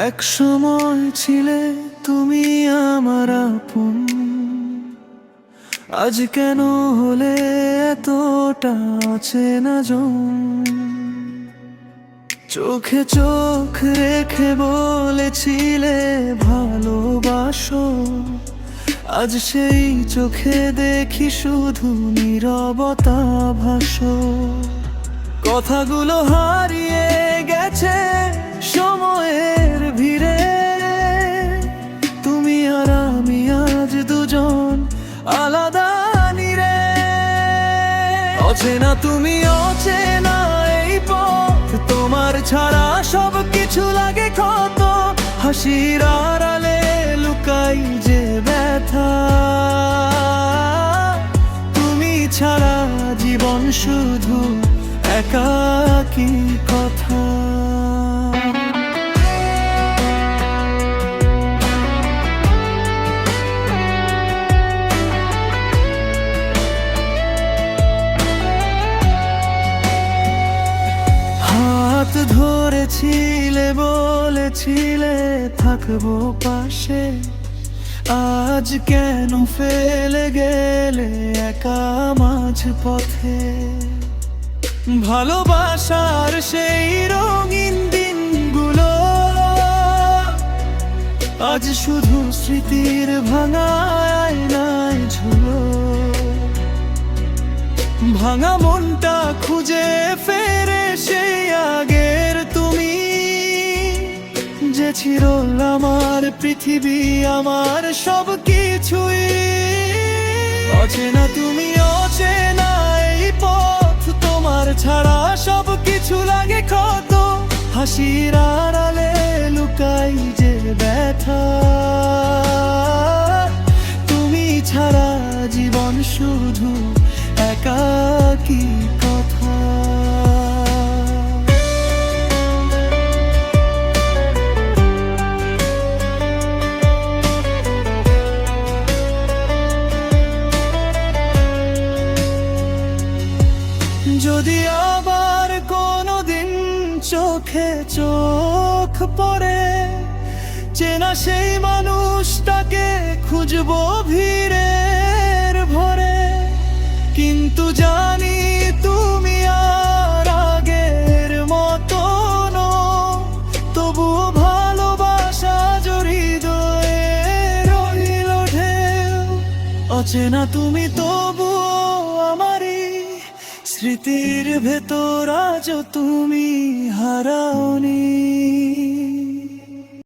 এক সময় ছিলে তুমি আমার আপন, আজ কেন হলে এতটা চেনা জন? চোখে চোখ রেখে বলেছিলে ভালোবাসো, আজ সেই চোখে দেখি শুধু নীরবতা ভাসো। কথাগুলো হারিয়ে গেছে সময়ের ভিড়ে, তুমি আর আমি আজ দুজন আলাদা নীরে। অচেনা তুমি অচেনা এই পথ, তোমার ছাড়া সব কিছু লাগে ক্ষত। হাসির আড়ালে লুকাই যে ব্যথা, তুমি ছাড়া জীবন শুধু একাকী কথা। হাত ধরেছিলে বলেছিলে থাকবো পাশে, আজ কেন ফেলে গেলে একা মাঝ পথে? ভালোবাসার সেই রঙিন দিনগুলো আজ শুধু স্মৃতির ভাঙা আয়নায় ঝুলো। ভাঙা মনটা খুঁজে ফেরে সেই আগের তুমি, যে ছিল আমার পৃথিবী, আমার সব কিছুই। অচেনা তুমি অচেনা এই পথ, তোমার ছাড়া সব কিছু লাগে ক্ষত। হাসির আড়ালে লুকাই যে ব্যথা, তুমি ছাড়া জীবন শুধু একাকী কথা। যদি আবার কোনোদিন চোখে চোখ পড়ে, চেনা সেই মানুষটাকে খুঁজবো ভিড়ের ভরে। কিন্তু জানি তুমি আর আগের মতো নও, তবুও ভালোবাসা হৃদয়ে রইল ঢেউ। অচেনা তুমি তবুও আমারই স্মৃতির ভেতর, আজও তুমি হারাওনি।